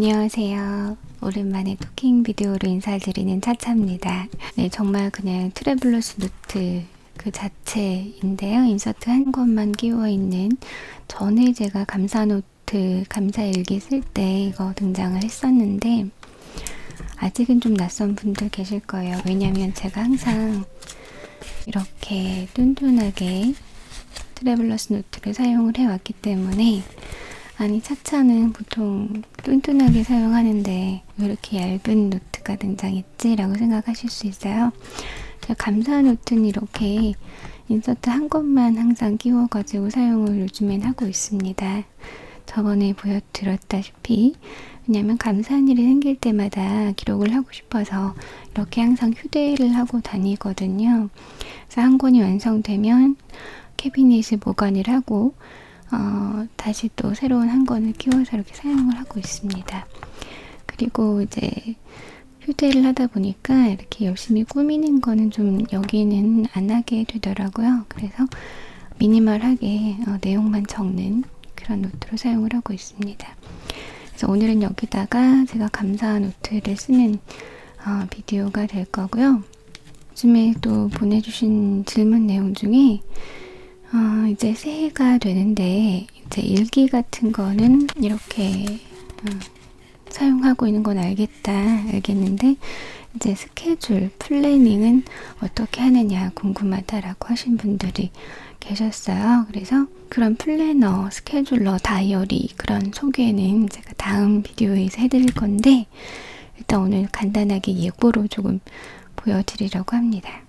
안녕하세요. 오랜만에 토킹 비디오로 인사드리는 차차입니다. 네, 정말 그냥 트래블러스 노트 그 자체인데요. 인서트 한 권만 끼워 있는, 전에 제가 감사 노트, 감사 일기 쓸 때 이거 등장을 했었는데 아직은 좀 낯선 분들 계실 거예요. 왜냐면 제가 항상 이렇게 뚠뚠하게 트래블러스 노트를 사용을 해왔기 때문에, 아니 차차는 보통 뚠뚠하게 사용하는데 왜 이렇게 얇은 노트가 등장했지? 라고 생각하실 수 있어요. 제가 감사 노트는 이렇게 인서트 한 권만 항상 끼워가지고 사용을 요즘엔 하고 있습니다. 저번에 보여드렸다시피, 왜냐면 감사한 일이 생길 때마다 기록을 하고 싶어서 이렇게 항상 휴대를 하고 다니거든요. 그래서 한 권이 완성되면 캐비닛에 보관을 하고 다시 또 새로운 한 권을 끼워서 이렇게 사용을 하고 있습니다. 그리고 이제 휴대를 하다 보니까 이렇게 열심히 꾸미는 거는 좀 여기는 안 하게 되더라고요. 그래서 미니멀하게 내용만 적는 그런 노트로 사용을 하고 있습니다. 그래서 오늘은 여기다가 제가 감사 노트를 쓰는 비디오가 될 거고요. 요즘에 또 보내주신 질문 내용 중에 이제 새해가 되는데 이제 일기 같은 거는 이렇게 사용하고 있는 건 알겠는데 이제 스케줄, 플래닝은 어떻게 하느냐 궁금하다라고 하신 분들이 계셨어요. 그래서 그런 플래너, 스케줄러, 다이어리 그런 소개는 제가 다음 비디오에서 해드릴 건데, 일단 오늘 간단하게 예고로 조금 보여드리려고 합니다.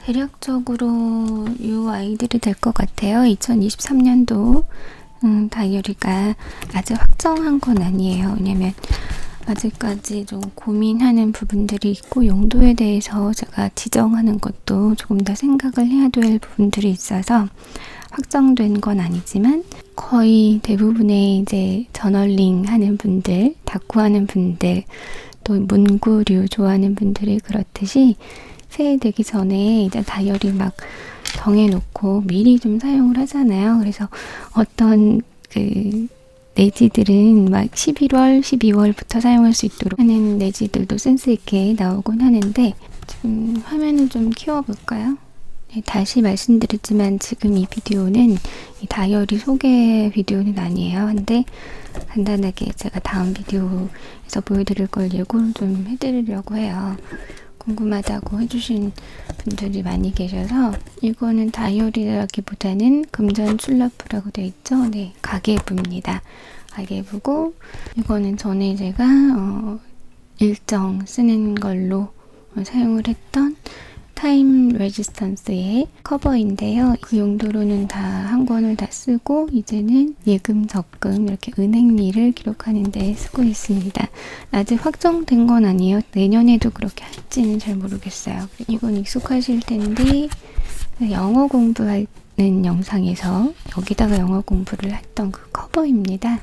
대략적으로 이 아이들이 될 것 같아요. 2023년도 다이어리가 아직 확정한 건 아니에요. 왜냐면 아직까지 좀 고민하는 부분들이 있고, 용도에 대해서 제가 지정하는 것도 조금 더 생각을 해야 될 부분들이 있어서 확정된 건 아니지만, 거의 대부분의 이제 저널링 하는 분들, 다쿠하는 분들, 또 문구류 좋아하는 분들이 그렇듯이 새해 되기 전에 이제 다이어리 막 정해놓고 미리 좀 사용을 하잖아요. 그래서 어떤 내지들은 막 11월, 12월부터 사용할 수 있도록 하는 내지들도 센스있게 나오곤 하는데, 지금 화면을 좀 키워볼까요? 네, 다시 말씀드리지만 지금 이 비디오는 이 다이어리 소개 비디오는 아니에요. 근데 간단하게 제가 다음 비디오에서 보여드릴 걸 예고를 좀 해드리려고 해요. 궁금하다고 해주신 분들이 많이 계셔서, 이거는 다이어리라기보다는 금전 출납부라고 되어 있죠. 네, 가계부입니다. 가계부고, 이거는 전에 제가 일정 쓰는 걸로 사용을 했던 타임 레지스턴스의 커버인데요. 그 용도로는 다 한 권을 다 쓰고, 이제는 예금, 적금 이렇게 은행일을 기록하는 데 쓰고 있습니다. 아직 확정된 건 아니에요. 내년에도 그렇게 할지는 잘 모르겠어요. 이건 익숙하실 텐데, 영어 공부하는 영상에서 여기다가 영어 공부를 했던 그 커버입니다.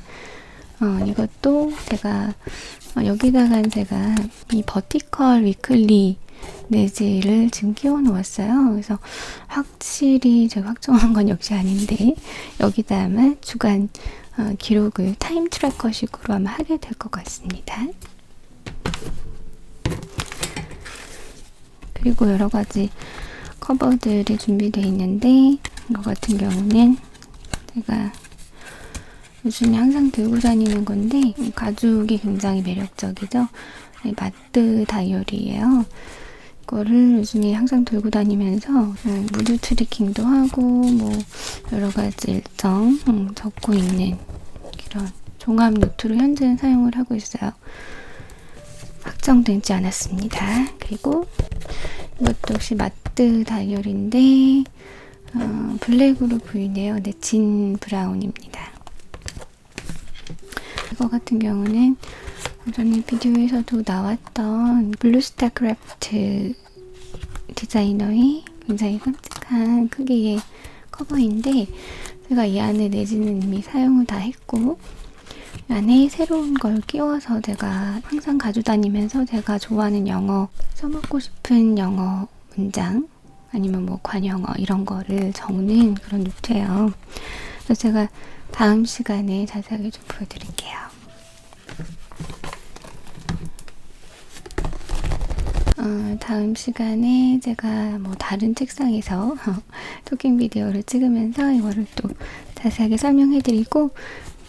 이것도 제가 여기다가 제가 이 버티컬 위클리 내지를 지금 끼워 놓았어요. 그래서 확실히 제가 확정한 건 역시 아닌데, 여기다 아마 주간 기록을 타임 트래커식으로 아마 하게 될 것 같습니다. 그리고 여러 가지 커버들이 준비되어 있는데, 이거 같은 경우는 제가 요즘에 항상 들고 다니는 건데, 가죽이 굉장히 매력적이죠. 마트 다이어리예요. 이거를 요즘에 항상 들고 다니면서 무드 트래킹도 하고, 뭐 여러 가지 일정 적고 있는 그런 종합 노트로 현재는 사용을 하고 있어요. 확정되지 않았습니다. 그리고 이것도 역시 마트 다이어리인데 블랙으로 보이네요. 네, 진 브라운입니다. 이거 같은 경우는 전에 비디오에서도 나왔던 블루스타 크래프트 디자이너의 굉장히 깜찍한 크기의 커버인데, 제가 이 안에 내지는 이미 사용을 다 했고, 안에 새로운 걸 끼워서 제가 항상 가지고 다니면서 제가 좋아하는 영어, 써먹고 싶은 영어 문장 아니면 뭐 관형어 이런 거를 적는 그런 노트예요. 그래서 제가 다음 시간에 자세하게 좀 보여드릴게요. 다음 시간에 제가 뭐 다른 책상에서 토킹 비디오를 찍으면서 이거를 또 자세하게 설명해드리고,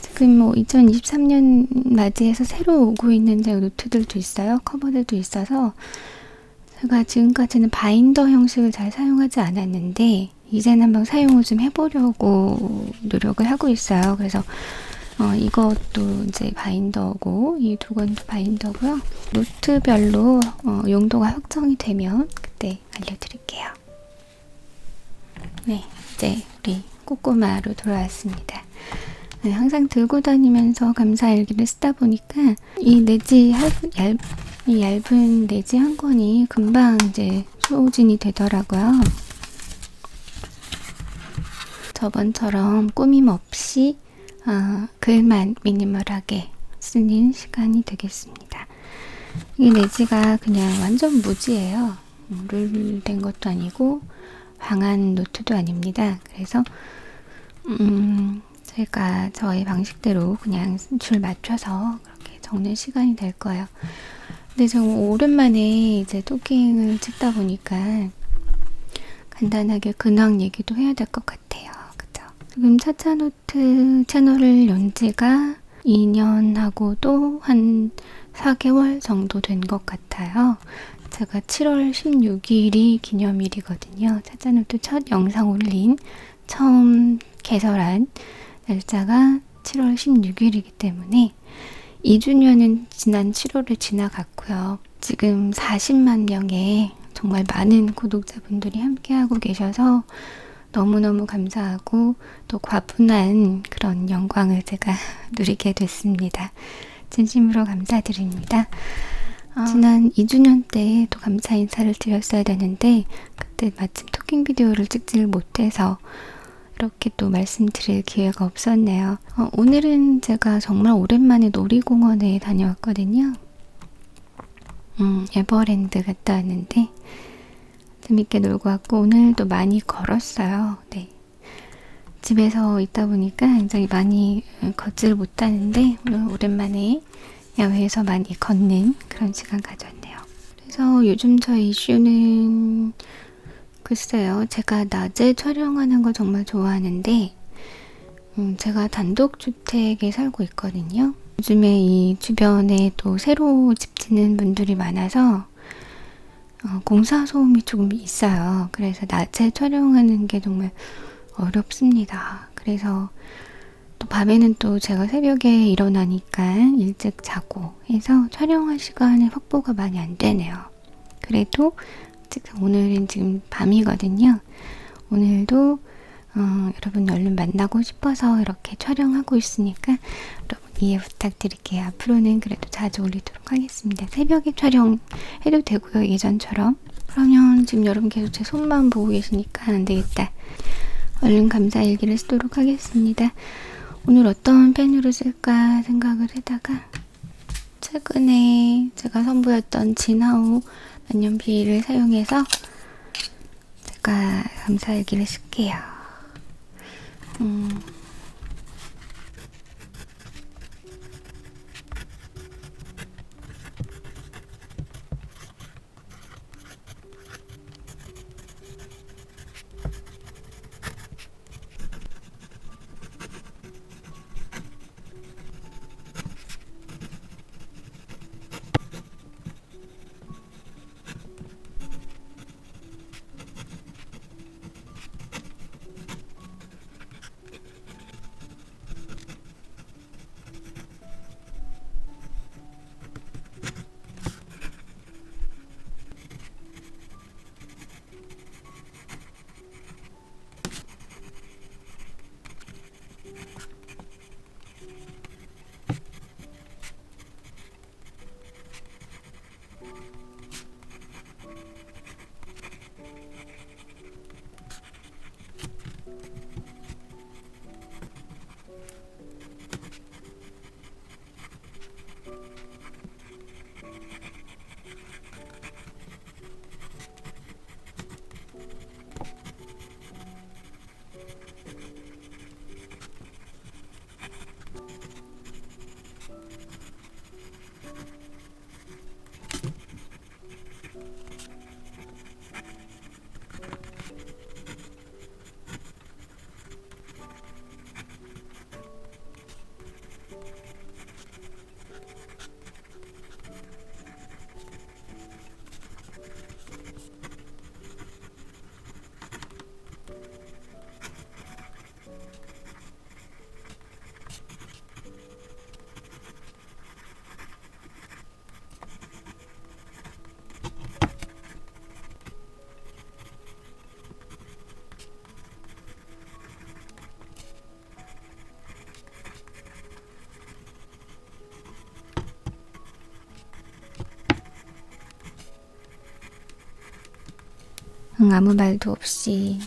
지금 뭐 2023년 맞이해서 새로 오고 있는 노트들도 있어요. 커버들도 있어서 제가 지금까지는 바인더 형식을 잘 사용하지 않았는데 이제는 한번 사용을 좀 해보려고 노력을 하고 있어요. 그래서 이것도 이제 바인더고 이 두 권도 바인더고요. 노트별로 용도가 확정이 되면 그때 알려드릴게요. 네, 이제 우리 꼬꼬마로 돌아왔습니다. 네, 항상 들고 다니면서 감사일기를 쓰다 보니까 이 얇은 내지 한 권이 금방 이제 소진이 되더라고요. 저번처럼 꾸밈 없이 글만 미니멀하게 쓰는 시간이 되겠습니다. 이 내지가 그냥 완전 무지예요. 룰된 것도 아니고 황한 노트도 아닙니다. 그래서 제가 저의 방식대로 그냥 줄 맞춰서 그렇게 적는 시간이 될 거예요. 근데 좀 오랜만에 이제 토킹을 찍다 보니까 간단하게 근황 얘기도 해야 될 것 같아요. 그죠? 지금 차차노트 채널을 연 지가 2년하고도 한 4개월 정도 된 것 같아요. 제가 7월 16일이 기념일이거든요. 차차노트 첫 영상 올린 처음 개설한 날짜가 7월 16일이기 때문에 2주년은 지난 7월에 지나갔고요. 지금 40만 명의 정말 많은 구독자분들이 함께하고 계셔서 너무너무 감사하고 또 과분한 그런 영광을 제가 누리게 됐습니다. 진심으로 감사드립니다. 지난 2주년 때 또 감사 인사를 드렸어야 되는데 그때 마침 토킹 비디오를 찍지를 못해서 이렇게 또 말씀드릴 기회가 없었네요. 오늘은 제가 정말 오랜만에 놀이공원에 다녀왔거든요. 에버랜드 갔다 왔는데 재밌게 놀고 왔고 오늘도 많이 걸었어요. 네. 집에서 있다 보니까 굉장히 많이 걷지를 못하는데 오늘 오랜만에 야외에서 많이 걷는 그런 시간 가졌네요. 그래서 요즘 저의 이슈는 글쎄요, 제가 낮에 촬영하는 걸 정말 좋아하는데 제가 단독주택에 살고 있거든요. 요즘에 이 주변에 또 새로 집 짓는 분들이 많아서 공사 소음이 조금 있어요. 그래서 낮에 촬영하는 게 정말 어렵습니다. 그래서 또 밤에는 또 제가 새벽에 일어나니까 일찍 자고 해서 촬영할 시간의 확보가 많이 안 되네요. 그래도 오늘은 지금 밤이거든요. 오늘도 여러분 얼른 만나고 싶어서 이렇게 촬영하고 있으니까 여러분 이해 부탁드릴게요. 앞으로는 그래도 자주 올리도록 하겠습니다. 새벽에 촬영해도 되고요. 예전처럼. 그러면 지금 여러분 계속 제 손만 보고 계시니까 안 되겠다. 얼른 감사일기를 쓰도록 하겠습니다. 오늘 어떤 펜으로 쓸까 생각을 하다가 최근에 제가 선보였던 진하오 만년필을 사용해서 제가 감사일기를 쓸게요. 아무 말도 없이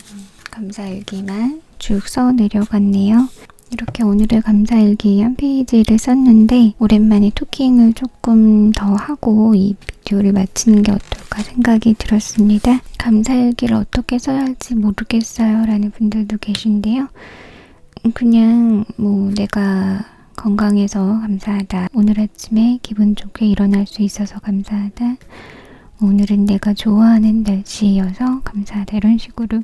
감사일기만 쭉 써 내려갔네요. 이렇게 오늘의 감사일기 한 페이지를 썼는데 오랜만에 토킹을 조금 더 하고 이 비디오를 마치는 게 어떨까 생각이 들었습니다. 감사일기를 어떻게 써야 할지 모르겠어요 라는 분들도 계신데요. 그냥 내가 건강해서 감사하다, 오늘 아침에 기분 좋게 일어날 수 있어서 감사하다, 오늘은 내가 좋아하는 날씨여서 감사하다, 이런 식으로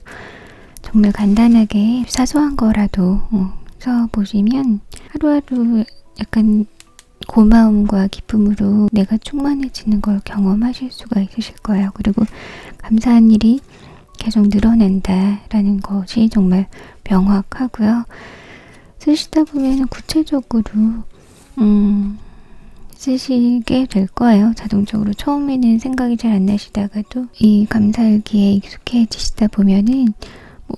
정말 간단하게 사소한 거라도 써보시면 하루하루 약간 고마움과 기쁨으로 내가 충만해지는 걸 경험하실 수가 있으실 거예요. 그리고 감사한 일이 계속 늘어난다라는 것이 정말 명확하고요. 쓰시다 보면 구체적으로 쓰시게 될 거예요. 자동적으로 처음에는 생각이 잘 안 나시다가도 이 감사일기에 익숙해지시다 보면은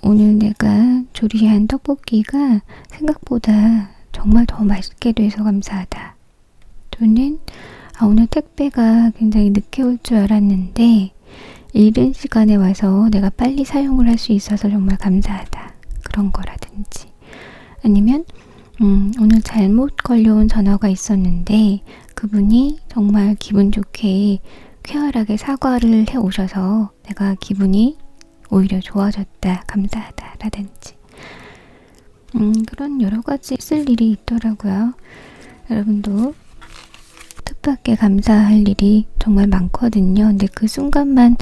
오늘 내가 조리한 떡볶이가 생각보다 정말 더 맛있게 돼서 감사하다. 또는 오늘 택배가 굉장히 늦게 올 줄 알았는데 이른 시간에 와서 내가 빨리 사용을 할 수 있어서 정말 감사하다. 그런 거라든지. 아니면 오늘 잘못 걸려온 전화가 있었는데 그분이 정말 기분 좋게 쾌활하게 사과를 해 오셔서 내가 기분이 오히려 좋아졌다, 감사하다 라든지 그런 여러 가지 쓸 일이 있더라고요. 여러분도 뜻밖의 감사할 일이 정말 많거든요. 근데 그 순간만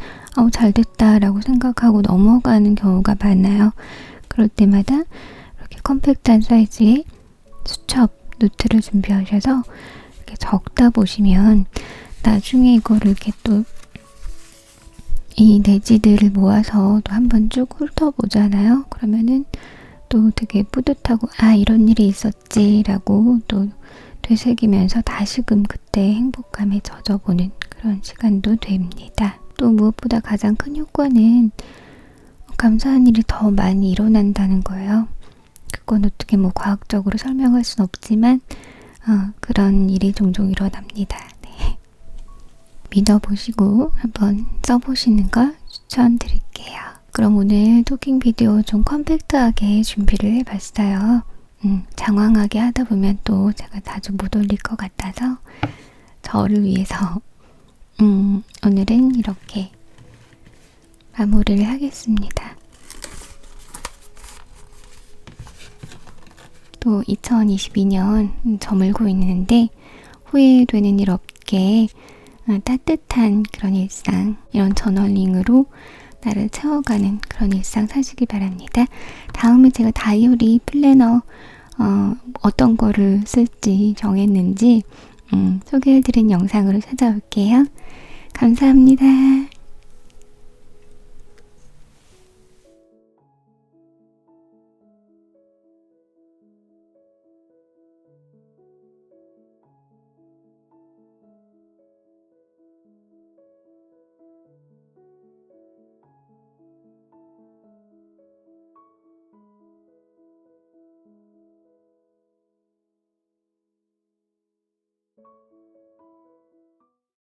잘됐다 라고 생각하고 넘어가는 경우가 많아요. 그럴 때마다 이렇게 컴팩트한 사이즈의 수첩, 노트를 준비하셔서 이렇게 적다 보시면 나중에 이거를 이렇게 또 이 내지들을 모아서 또 한번 쭉 훑어보잖아요. 그러면은 또 되게 뿌듯하고 이런 일이 있었지 라고 또 되새기면서 다시금 그때 행복감에 젖어보는 그런 시간도 됩니다. 또 무엇보다 가장 큰 효과는 감사한 일이 더 많이 일어난다는 거예요. 그건 어떻게 과학적으로 설명할 순 없지만 그런 일이 종종 일어납니다. 믿어보시고 한번 써보시는 걸 추천드릴게요. 그럼 오늘 토킹 비디오 좀 컴팩트하게 준비를 해봤어요. 장황하게 하다 보면 또 제가 자주 못 올릴 것 같아서 저를 위해서 오늘은 이렇게 마무리를 하겠습니다. 또 2022년 저물고 있는데 후회되는 일 없게 따뜻한 그런 일상, 이런 저널링으로 나를 채워가는 그런 일상 사시길 바랍니다. 다음에 제가 다이어리, 플래너 어떤 거를 쓸지 정했는지 소개해드린 영상으로 찾아올게요. 감사합니다.